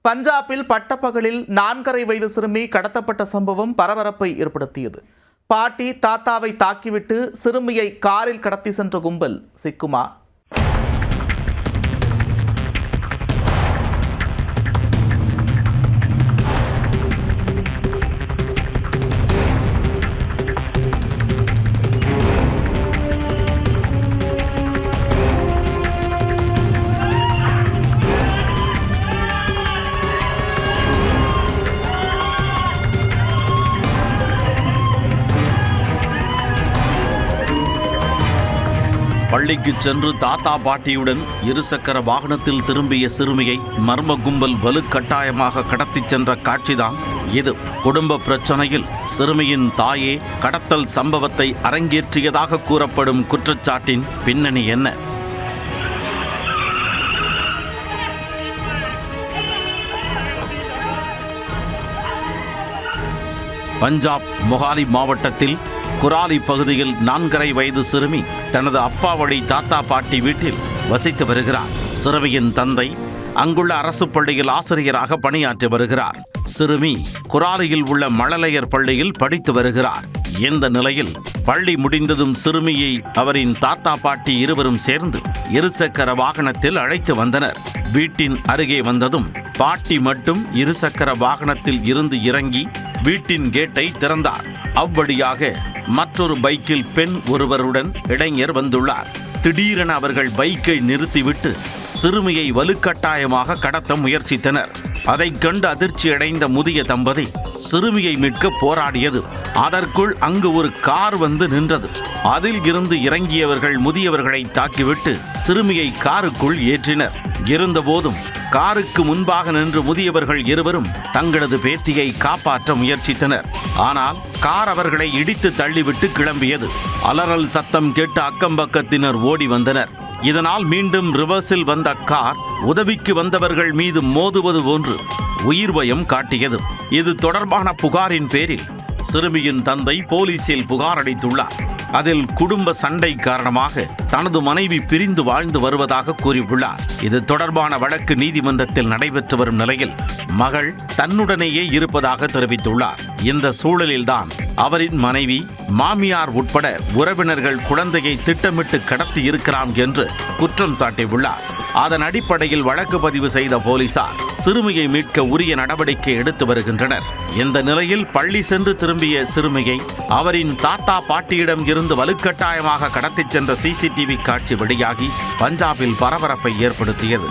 பஞ்சாபில் பட்டப்பகலில் 4.5 வயது சிறுமி கடத்தப்பட்ட சம்பவம் பரபரப்பை ஏற்படுத்தியது. பாட்டி தாத்தாவை தாக்கிவிட்டு சிறுமியை காரில் கடத்தி சென்ற கும்பல் சிக்குமா? பள்ளிக்கு சென்று தாத்தா பாட்டியுடன் இருசக்கர வாகனத்தில் திரும்பிய சிறுமியை மர்ம கும்பல் வலுக்கட்டாயமாக கடத்திச் சென்ற காட்சிதான் இது. குடும்ப பிரச்சனையில் சிறுமியின் தாயே கடத்தல் சம்பவத்தை அரங்கேற்றியதாக கூறப்படும் குற்றச்சாட்டின் பின்னணி என்ன? பஞ்சாப் மொஹாலி மாவட்டத்தில் குராலி பகுதியில் 4.5 வயது சிறுமி தனது அப்பா வழி தாத்தா பாட்டி வீட்டில் வசித்து வருகிறார். சிறுமியின் தந்தை அங்குள்ள அரசு பள்ளியில் ஆசிரியராக பணியாற்றி வருகிறார். சிறுமி குராலியில் உள்ள மழலையர் பள்ளியில் படித்து வருகிறார். இந்த நிலையில் பள்ளி முடிந்ததும் சிறுமியை அவரின் தாத்தா பாட்டி இருவரும் சேர்ந்து இருசக்கர வாகனத்தில் அழைத்து வந்தனர். வீட்டின் அருகே வந்ததும் பாட்டி மட்டும் இருசக்கர வாகனத்தில் இருந்து இறங்கி வீட்டின் கேட்டை திறந்தார். அவ்வழியாக மற்றொரு பைக்கில் பெண் ஒருவருடன் இளைஞர் வந்துள்ளார். திடீரென அவர்கள் பைக்கை நிறுத்திவிட்டு சிறுமியை வலுக்கட்டாயமாக கடத்த முயற்சித்தனர். அதைக் கண்டு அதிர்ச்சியடைந்த முதிய தம்பதி சிறுமியை மீட்க போராடியது. அதற்குள் அங்கு ஒரு கார் வந்து நின்றது. அதில் இருந்து இறங்கியவர்கள் முதியவர்களை தாக்கிவிட்டு சிறுமியை காருக்குள் ஏற்றினர். இருந்தபோதும் காருக்கு முன்பாக நின்று முதியவர்கள் இருவரும் தங்களது பேத்தியை காப்பாற்ற முயற்சித்தனர். ஆனால் கார் அவர்களை இடித்து தள்ளிவிட்டு கிளம்பியது. அலறல் சத்தம் கேட்டு அக்கம்பக்கத்தினர் ஓடி வந்தனர். இதனால் மீண்டும் ரிவர்ஸில் வந்த கார் உதவிக்கு வந்தவர்கள் மீது மோதுவது போன்று உயிர் பயம் காட்டியது. இது தொடர்பான புகாரின் பேரில் சிறுமியின் தந்தை போலீசில் புகார் அளித்துள்ளார். அதில் குடும்ப சண்டை காரணமாக தனது மனைவி பிரிந்து வாழ்ந்து வருவதாக கூறியுள்ளார். இது தொடர்பான வழக்கு நீதிமன்றத்தில் நடைபெற்று வரும் நிலையில் மகள் தன்னுடனேயே இருப்பதாக தெரிவித்துள்ளார். இந்த சூழலில்தான் அவரின் மனைவி, மாமியார் உட்பட உறவினர்கள் குழந்தையை திட்டமிட்டு கடத்தி இருக்கலாம் என்று குற்றம் சாட்டியுள்ளார். அதன் அடிப்படையில் வழக்கு பதிவு செய்த போலீசார் சிறுமியை மீட்க உரிய நடவடிக்கை எடுத்து வருகின்றனர். இந்த நிலையில் பள்ளி சென்று திரும்பிய சிறுமியை அவரின் தாத்தா பாட்டியிடம் இருந்து வலுக்கட்டாயமாக கடத்திச் சென்ற CCTV காட்சி வெளியாகி பஞ்சாபில் பரபரப்பை ஏற்படுத்தியது.